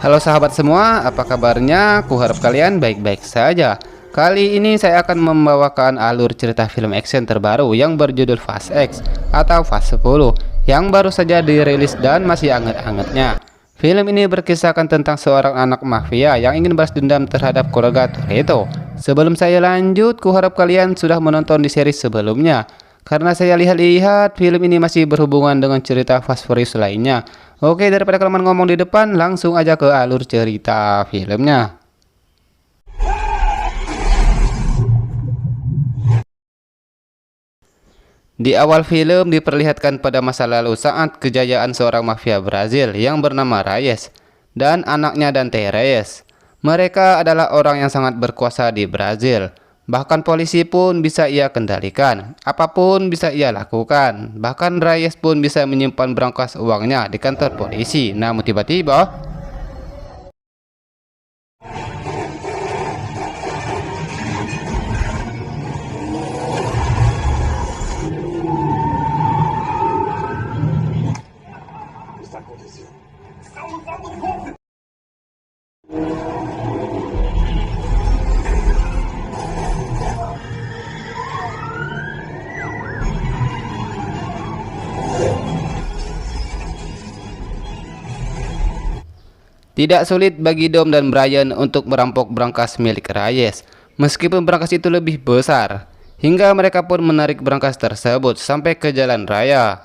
Halo sahabat semua, apa kabarnya? Kuharap kalian baik-baik saja. Kali ini saya akan membawakan alur cerita film action terbaru yang berjudul Fast X atau Fast 10 yang baru saja dirilis dan masih anget-angetnya. Film ini berkisahkan tentang seorang anak mafia yang ingin balas dendam terhadap keluarga Toretto. Sebelum saya lanjut, kuharap kalian sudah menonton di seri sebelumnya. Karena saya lihat-lihat film ini masih berhubungan dengan cerita Fast Furious lainnya. Oke, daripada kelamaan ngomong di depan, langsung aja ke alur cerita filmnya. Di awal film diperlihatkan pada masa lalu saat kejayaan seorang mafia Brazil yang bernama Reyes dan anaknya Dante Reyes. Mereka adalah orang yang sangat berkuasa di Brazil. Bahkan polisi pun bisa ia kendalikan, apapun bisa ia lakukan. Bahkan Reyes pun bisa menyimpan berangkas uangnya di kantor polisi. Namun tiba-tiba tidak sulit bagi Dom dan Brian untuk merampok berangkas milik Reyes, meskipun berangkas itu lebih besar, hingga mereka pun menarik berangkas tersebut sampai ke jalan raya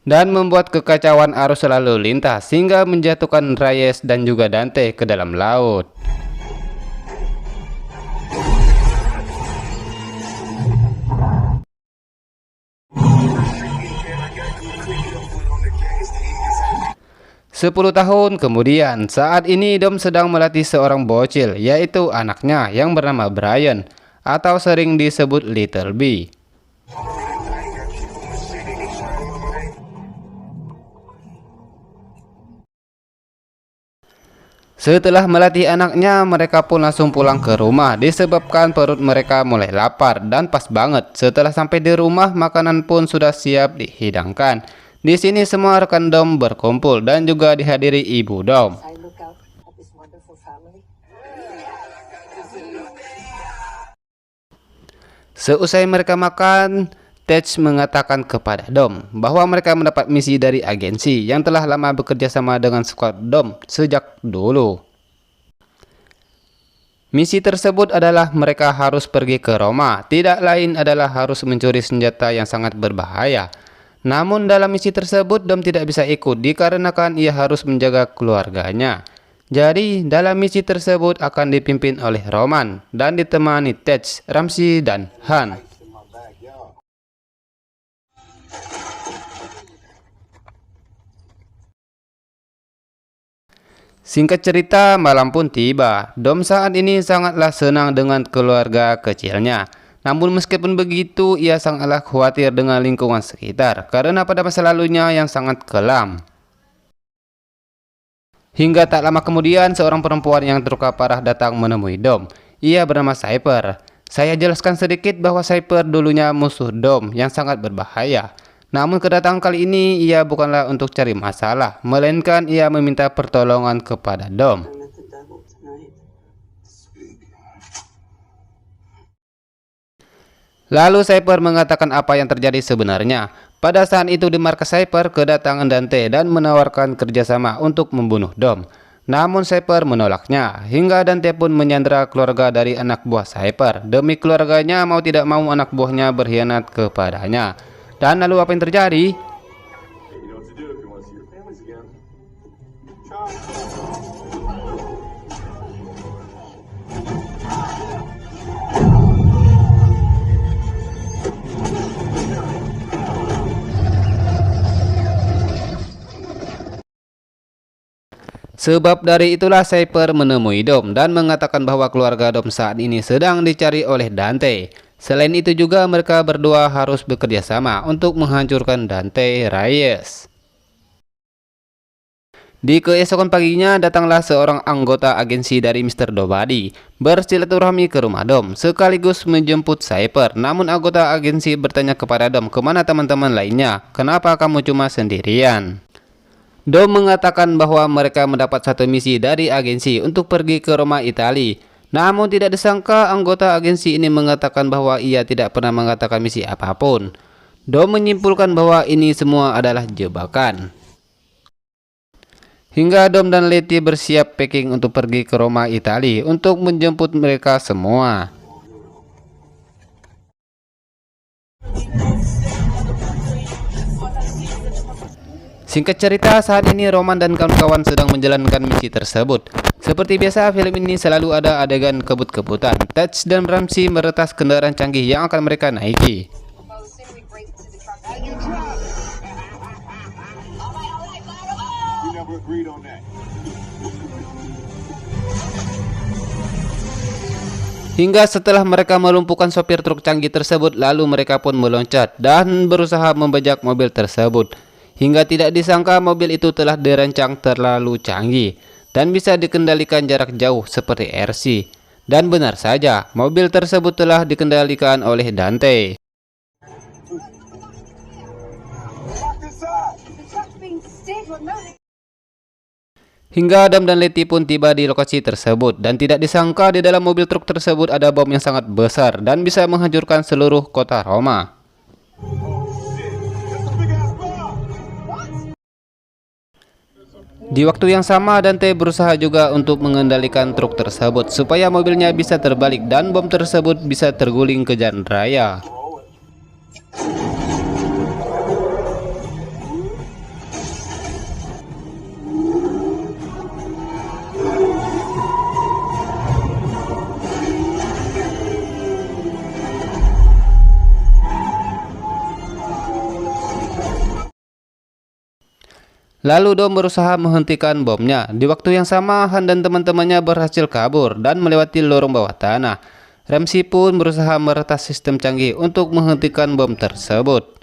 dan membuat kekacauan arus lalu lintas hingga menjatuhkan Reyes dan juga Dante ke dalam laut. Sepuluh tahun kemudian, saat ini Dom sedang melatih seorang bocil, yaitu anaknya yang bernama Brian, atau sering disebut Little B. Setelah melatih anaknya, mereka pun langsung pulang ke rumah disebabkan perut mereka mulai lapar. Dan pas banget, setelah sampai di rumah, makanan pun sudah siap dihidangkan. Di sini semua rekan Dom berkumpul dan juga dihadiri ibu Dom. Seusai mereka makan, Tej mengatakan kepada Dom bahwa mereka mendapat misi dari agensi yang telah lama bekerja sama dengan skuad Dom sejak dulu. Misi tersebut adalah mereka harus pergi ke Roma, tidak lain adalah harus mencuri senjata yang sangat berbahaya. Namun dalam misi tersebut Dom tidak bisa ikut dikarenakan ia harus menjaga keluarganya. Jadi dalam misi tersebut akan dipimpin oleh Roman dan ditemani Tej, Ramsey, dan Han. Singkat cerita, malam pun tiba. Dom saat ini sangatlah senang dengan keluarga kecilnya. Namun meskipun begitu, ia sangatlah khawatir dengan lingkungan sekitar karena pada masa lalunya yang sangat kelam. Hingga tak lama kemudian, seorang perempuan yang terluka parah datang menemui Dom. Ia bernama Cypher. Saya jelaskan sedikit bahwa Cypher dulunya musuh Dom yang sangat berbahaya. Namun kedatangan kali ini ia bukanlah untuk cari masalah, melainkan ia meminta pertolongan kepada Dom. Lalu Cypher mengatakan apa yang terjadi sebenarnya. Pada saat itu di markas Cypher kedatangan Dante dan menawarkan kerjasama untuk membunuh Dom. Namun Cypher menolaknya, hingga Dante pun menyandera keluarga dari anak buah Cypher. Demi keluarganya mau tidak mau anak buahnya berkhianat kepadanya. Dan lalu apa yang terjadi? Sebab dari itulah Cypher menemui Dom dan mengatakan bahwa keluarga Dom saat ini sedang dicari oleh Dante. Selain itu juga mereka berdua harus bekerja sama untuk menghancurkan Dante Reyes. Di keesokan paginya datanglah seorang anggota agensi dari Mr. Nobody bersilaturahmi ke rumah Dom sekaligus menjemput Cypher. Namun anggota agensi bertanya kepada Dom, kemana teman-teman lainnya? Kenapa kamu cuma sendirian? Dom mengatakan bahwa mereka mendapat satu misi dari agensi untuk pergi ke Roma, Italia. Namun tidak disangka anggota agensi ini mengatakan bahwa ia tidak pernah mengatakan misi apapun. Dom menyimpulkan bahwa ini semua adalah jebakan. Hingga Dom dan Letty bersiap packing untuk pergi ke Roma, Italia untuk menjemput mereka semua. Singkat cerita, saat ini Roman dan kawan-kawan sedang menjalankan misi tersebut. Seperti biasa, film ini selalu ada adegan kebut-kebutan. Taj dan Ramsey meretas kendaraan canggih yang akan mereka naiki. Hingga setelah mereka melumpuhkan sopir truk canggih tersebut, lalu mereka pun meloncat dan berusaha membajak mobil tersebut. Hingga tidak disangka mobil itu telah dirancang terlalu canggih dan bisa dikendalikan jarak jauh seperti RC. Dan benar saja, mobil tersebut telah dikendalikan oleh Dante. Hingga Adam dan Letty pun tiba di lokasi tersebut dan tidak disangka di dalam mobil truk tersebut ada bom yang sangat besar dan bisa menghancurkan seluruh kota Roma. Di waktu yang sama, Dante berusaha juga untuk mengendalikan truk tersebut supaya mobilnya bisa terbalik dan bom tersebut bisa terguling ke jalan raya. Lalu Dom berusaha menghentikan bomnya. Di waktu yang sama, Han dan teman-temannya berhasil kabur dan melewati lorong bawah tanah. Ramsey pun berusaha meretas sistem canggih untuk menghentikan bom tersebut.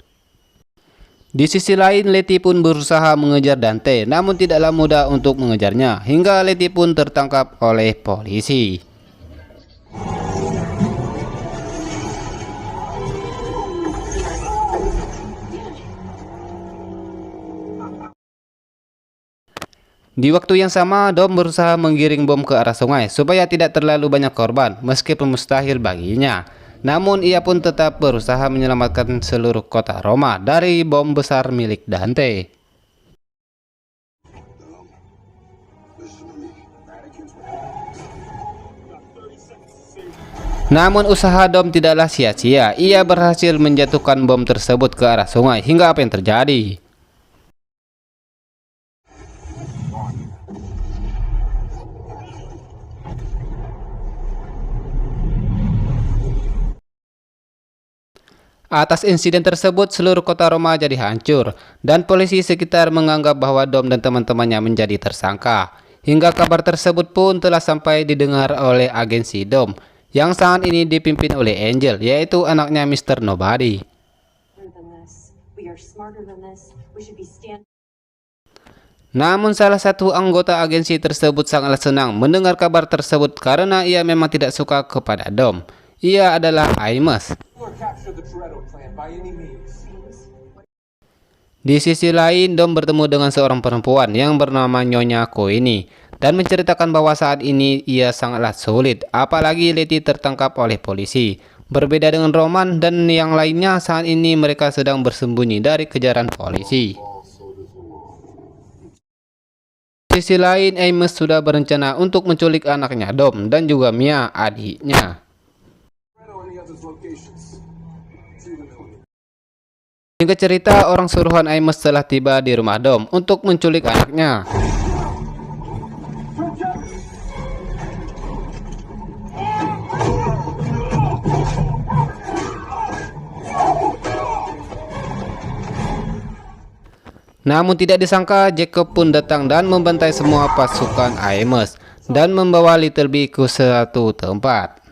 Di sisi lain, Letty pun berusaha mengejar Dante, namun tidaklah mudah untuk mengejarnya, hingga Letty pun tertangkap oleh polisi. Di waktu yang sama, Dom berusaha menggiring bom ke arah sungai supaya tidak terlalu banyak korban, meskipun mustahil baginya. Namun ia pun tetap berusaha menyelamatkan seluruh kota Roma dari bom besar milik Dante. Namun usaha Dom tidaklah sia-sia. Ia berhasil menjatuhkan bom tersebut ke arah sungai. Hingga apa yang terjadi? Atas insiden tersebut, seluruh kota Roma jadi hancur, dan polisi sekitar menganggap bahwa Dom dan teman-temannya menjadi tersangka. Hingga kabar tersebut pun telah sampai didengar oleh agensi Dom, yang saat ini dipimpin oleh Angel, yaitu anaknya Mr. Nobody. Namun salah satu anggota agensi tersebut sangatlah senang mendengar kabar tersebut karena ia memang tidak suka kepada Dom. Ia adalah Amos. Di sisi lain, Dom bertemu dengan seorang perempuan yang bernama Nyonya Queenie dan menceritakan bahwa saat ini ia sangatlah sulit, apalagi Letty tertangkap oleh polisi. Berbeda dengan Roman dan yang lainnya, saat ini mereka sedang bersembunyi dari kejaran polisi. Di sisi lain, Amos sudah berencana untuk menculik anaknya Dom dan juga Mia, adiknya. Singkat cerita, orang suruhan Amos telah tiba di rumah Dom untuk menculik anaknya. Namun tidak disangka, Jacob pun datang dan membantai semua pasukan Amos dan membawa Little B ke suatu tempat.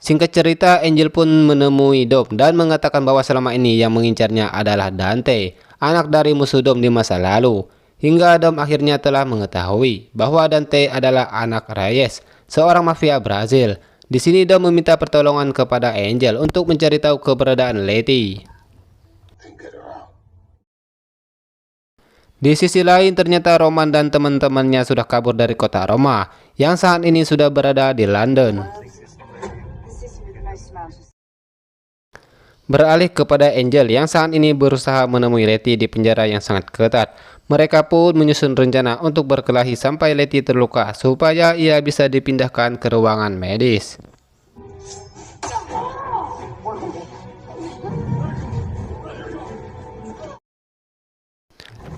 Singkat cerita, Angel pun menemui Dom dan mengatakan bahwa selama ini yang mengincarnya adalah Dante, anak dari musuh Dom di masa lalu. Hingga Dom akhirnya telah mengetahui bahwa Dante adalah anak Reyes, seorang mafia Brazil. Di sini Dom meminta pertolongan kepada Angel untuk mencari tahu keberadaan Letty. Di sisi lain, ternyata Roman dan teman-temannya sudah kabur dari kota Roma, yang saat ini sudah berada di London. Beralih kepada Angel yang saat ini berusaha menemui Letty di penjara yang sangat ketat. Mereka pun menyusun rencana untuk berkelahi sampai Letty terluka supaya ia bisa dipindahkan ke ruangan medis.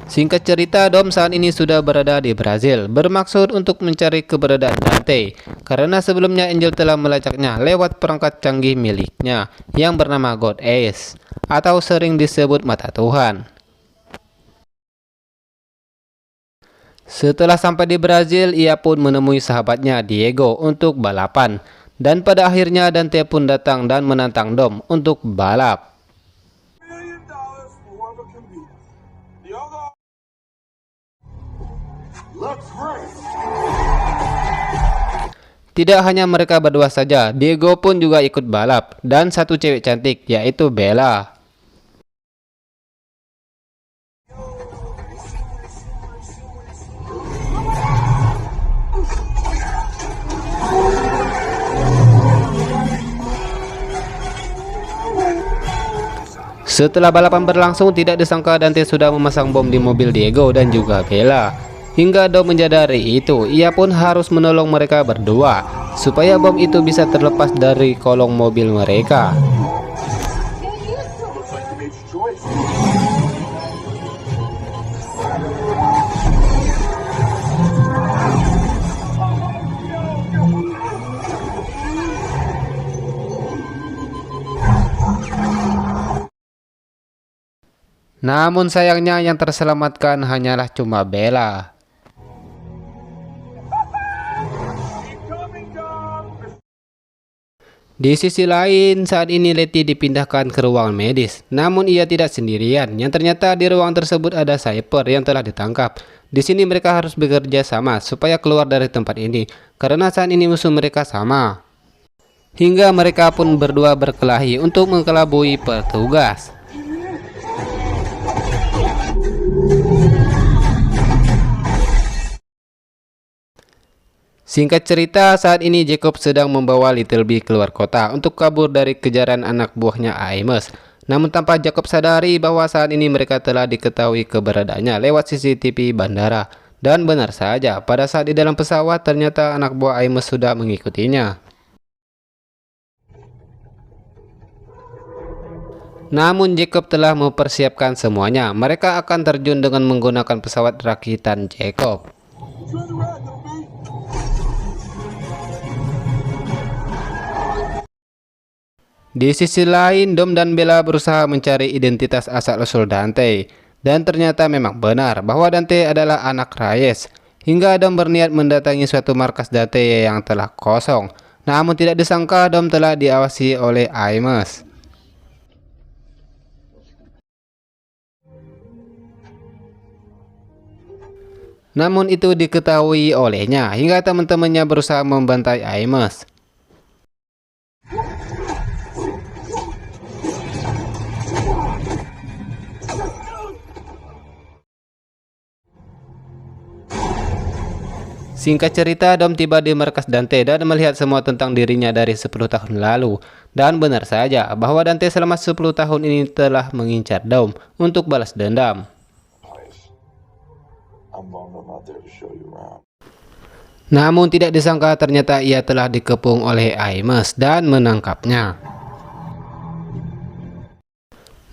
Singkat cerita, Dom saat ini sudah berada di Brazil, bermaksud untuk mencari keberadaan Dante, karena sebelumnya Angel telah melacaknya lewat perangkat canggih miliknya yang bernama God Ace, atau sering disebut Mata Tuhan. Setelah sampai di Brazil, ia pun menemui sahabatnya Diego untuk balapan, dan pada akhirnya Dante pun datang dan menantang Dom untuk balap. Tidak hanya mereka berdua saja, Diego pun juga ikut balap, dan satu cewek cantik, yaitu Bella. Setelah balapan berlangsung, tidak disangka Dante sudah memasang bom di mobil Diego dan juga Bella. Hingga Dom menyadari itu, ia pun harus menolong mereka berdua, supaya bom itu bisa terlepas dari kolong mobil mereka. Namun sayangnya yang terselamatkan hanyalah cuma Bella. Di sisi lain, saat ini Letty dipindahkan ke ruangan medis. Namun ia tidak sendirian, yang ternyata di ruang tersebut ada Cypher yang telah ditangkap. Di sini mereka harus bekerja sama supaya keluar dari tempat ini, karena saat ini musuh mereka sama. Hingga mereka pun berdua berkelahi untuk mengelabui petugas. Singkat cerita, saat ini Jacob sedang membawa Little B keluar kota untuk kabur dari kejaran anak buahnya Amos. Namun tanpa Jacob sadari bahwa saat ini mereka telah diketahui keberadaannya lewat CCTV bandara. Dan benar saja, pada saat di dalam pesawat ternyata anak buah Amos sudah mengikutinya. Namun Jacob telah mempersiapkan semuanya. Mereka akan terjun dengan menggunakan pesawat rakitan Jacob. Di sisi lain, Dom dan Bella berusaha mencari identitas asal-usul Dante. Dan ternyata memang benar bahwa Dante adalah anak Reyes. Hingga Dom berniat mendatangi suatu markas Dante yang telah kosong. Namun tidak disangka Dom telah diawasi oleh Amos. Namun itu diketahui olehnya hingga teman-temannya berusaha membantai Amos. Singkat cerita, Dom tiba di markas Dante dan melihat semua tentang dirinya dari 10 tahun lalu. Dan benar saja bahwa Dante selama 10 tahun ini telah mengincar Dom untuk balas dendam. Namun tidak disangka ternyata ia telah dikepung oleh Amos dan menangkapnya.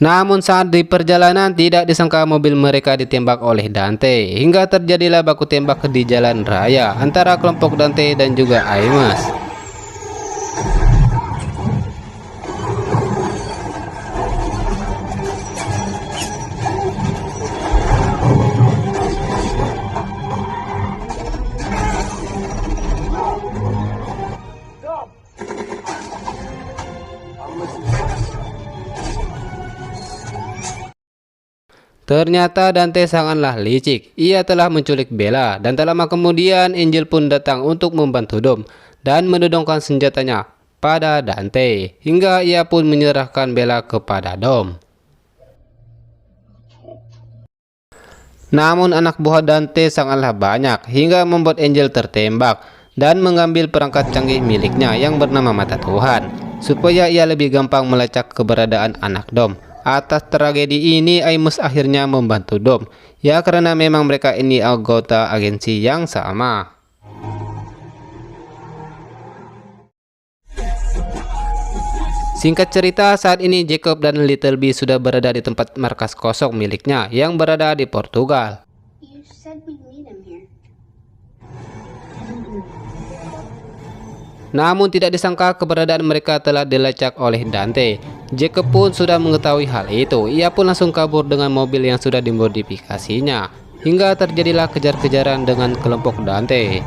Namun saat di perjalanan tidak disangka mobil mereka ditembak oleh Dante. Hingga terjadilah baku tembak di jalan raya antara kelompok Dante dan juga Amos. Ternyata Dante sangatlah licik. Ia telah menculik Bella dan tak lama kemudian Angel pun datang untuk membantu Dom dan menodongkan senjatanya pada Dante hingga ia pun menyerahkan Bella kepada Dom. Namun anak buah Dante sangatlah banyak hingga membuat Angel tertembak dan mengambil perangkat canggih miliknya yang bernama Mata Tuhan supaya ia lebih gampang melacak keberadaan anak Dom. Atas tragedi ini Amos akhirnya membantu Dom ya karena memang mereka ini anggota agensi yang sama. Singkat cerita, saat ini Jacob dan Little B sudah berada di tempat markas kosong miliknya yang berada di Portugal. Namun tidak disangka keberadaan mereka telah dilacak oleh Dante. Jacob pun sudah mengetahui hal itu. Ia pun langsung kabur dengan mobil yang sudah dimodifikasinya. Hingga terjadilah kejar-kejaran dengan kelompok Dante.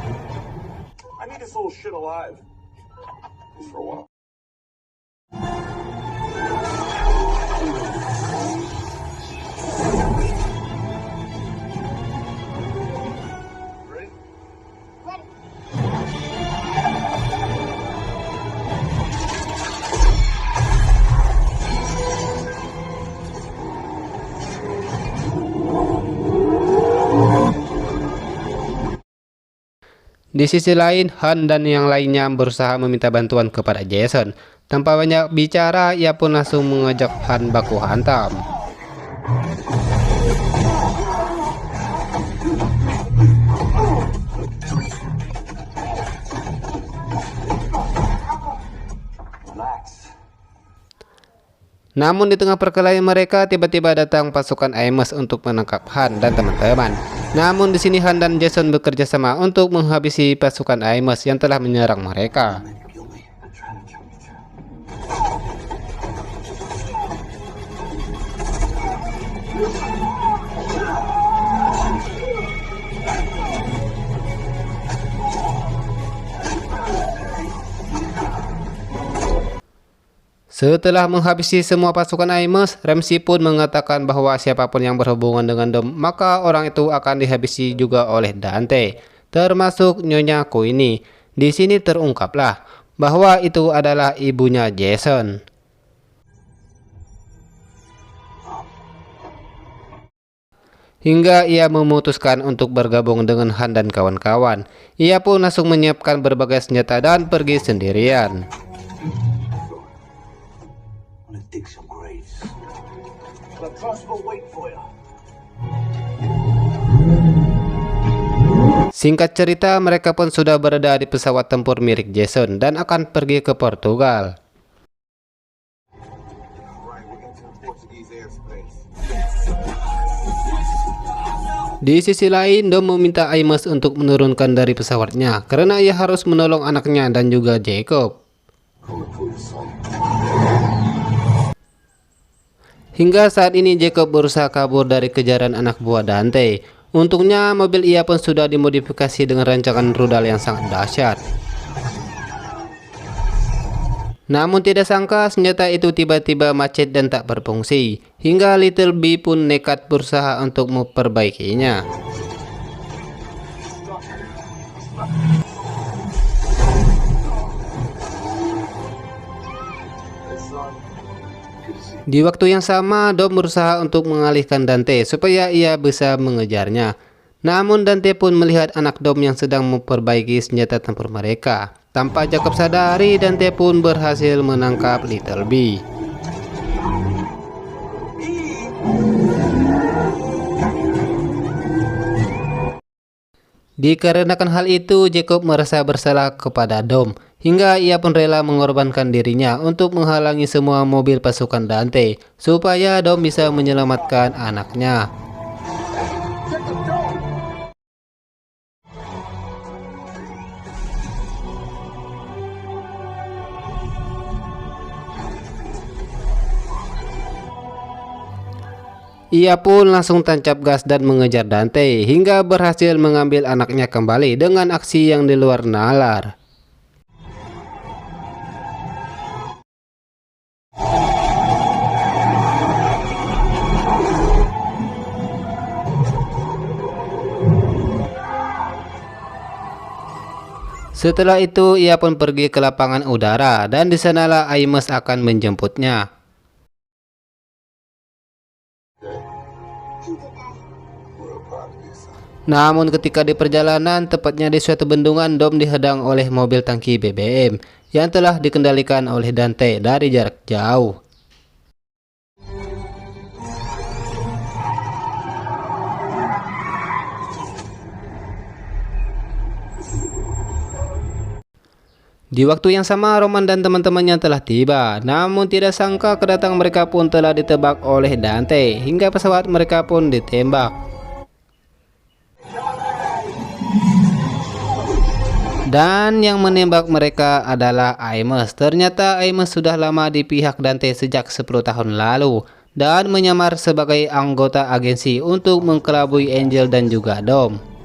Di sisi lain, Han dan yang lainnya berusaha meminta bantuan kepada Jason. Tanpa banyak bicara, ia pun langsung mengajak Han baku hantam. Namun di tengah perkelahian mereka tiba-tiba datang pasukan Amos untuk menangkap Han dan teman-teman. Namun di sini Han dan Jason bekerja sama untuk menghabisi pasukan Amos yang telah menyerang mereka. Setelah menghabisi semua pasukan Amos, Ramsey pun mengatakan bahwa siapapun yang berhubungan dengan Dom, maka orang itu akan dihabisi juga oleh Dante, termasuk Nyonya Queenie. Di sini terungkaplah bahwa itu adalah ibunya Jason. Hingga ia memutuskan untuk bergabung dengan Han dan kawan-kawan. Ia pun langsung menyiapkan berbagai senjata dan pergi sendirian. Singkat cerita, mereka pun sudah berada di pesawat tempur milik Jason dan akan pergi ke Portugal. Di sisi lain, Dom meminta Amos untuk menurunkan dari pesawatnya karena ia harus menolong anaknya dan juga Jacob. Hingga saat ini Jacob berusaha kabur dari kejaran anak buah Dante. Untungnya mobil ia pun sudah dimodifikasi dengan rancangan rudal yang sangat dahsyat. Namun tidak sangka senjata itu tiba-tiba macet dan tak berfungsi. Hingga Little B pun nekat berusaha untuk memperbaikinya. Di waktu yang sama, Dom berusaha untuk mengalihkan Dante supaya ia bisa mengejarnya. Namun Dante pun melihat anak Dom yang sedang memperbaiki senjata tempur mereka. Tanpa Jacob sadari, Dante pun berhasil menangkap Little B. Dikarenakan hal itu, Jacob merasa bersalah kepada Dom. Hingga ia pun rela mengorbankan dirinya untuk menghalangi semua mobil pasukan Dante supaya Dom bisa menyelamatkan anaknya. Ia pun langsung tancap gas dan mengejar Dante hingga berhasil mengambil anaknya kembali dengan aksi yang di luar nalar. Setelah itu ia pun pergi ke lapangan udara dan di sanalah Aimes akan menjemputnya. Namun ketika di perjalanan, tepatnya di suatu bendungan, Dom dihadang oleh mobil tangki BBM yang telah dikendalikan oleh Dante dari jarak jauh. Di waktu yang sama, Roman dan teman-temannya telah tiba, namun tidak sangka kedatangan mereka pun telah ditebak oleh Dante, hingga pesawat mereka pun ditembak. Dan yang menembak mereka adalah Aimes. Ternyata Aimes sudah lama di pihak Dante sejak 10 tahun lalu, dan menyamar sebagai anggota agensi untuk mengkelabui Angel dan juga Dom.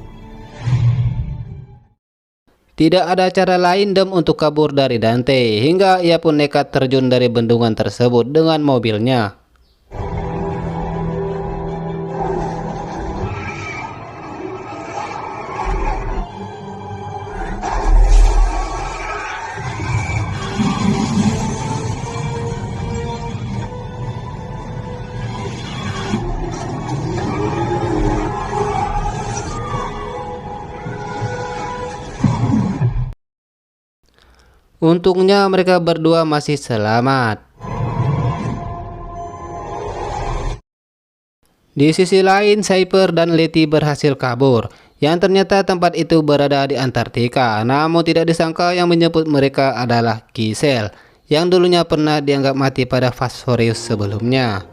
Tidak ada cara lain Dom untuk kabur dari Dante, hingga ia pun nekat terjun dari bendungan tersebut dengan mobilnya. Untungnya mereka berdua masih selamat. Di sisi lain, Cypher dan Letty berhasil kabur, yang ternyata tempat itu berada di Antartika. Namun tidak disangka yang menjemput mereka adalah Giselle, yang dulunya pernah dianggap mati pada Fast Furious sebelumnya.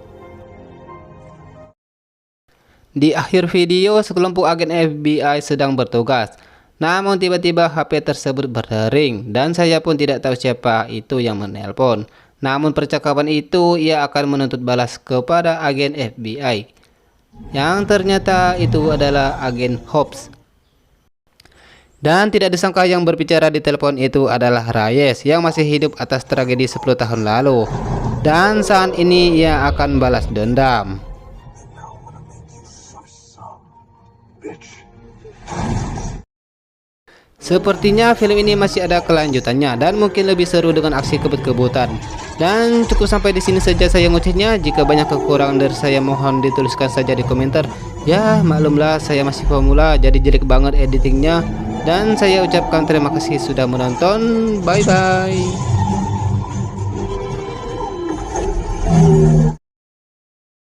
Di akhir video, sekelompok agen FBI sedang bertugas. Namun tiba-tiba HP tersebut berdering dan saya pun tidak tahu siapa itu yang menelpon. Namun percakapan itu ia akan menuntut balas kepada agen FBI, yang ternyata itu adalah agen Hobbs. Dan tidak disangka yang berbicara di telepon itu adalah Reyes yang masih hidup atas tragedi 10 tahun lalu. Dan saat ini ia akan balas dendam. Sepertinya film ini masih ada kelanjutannya dan mungkin lebih seru dengan aksi kebut-kebutan. Dan cukup sampai di sini saja saya ngocehnya. Jika banyak kekurangan dari saya, mohon dituliskan saja di komentar. Ya maklumlah, saya masih pemula jadi jelek banget editingnya. Dan saya ucapkan terima kasih sudah menonton. Bye bye.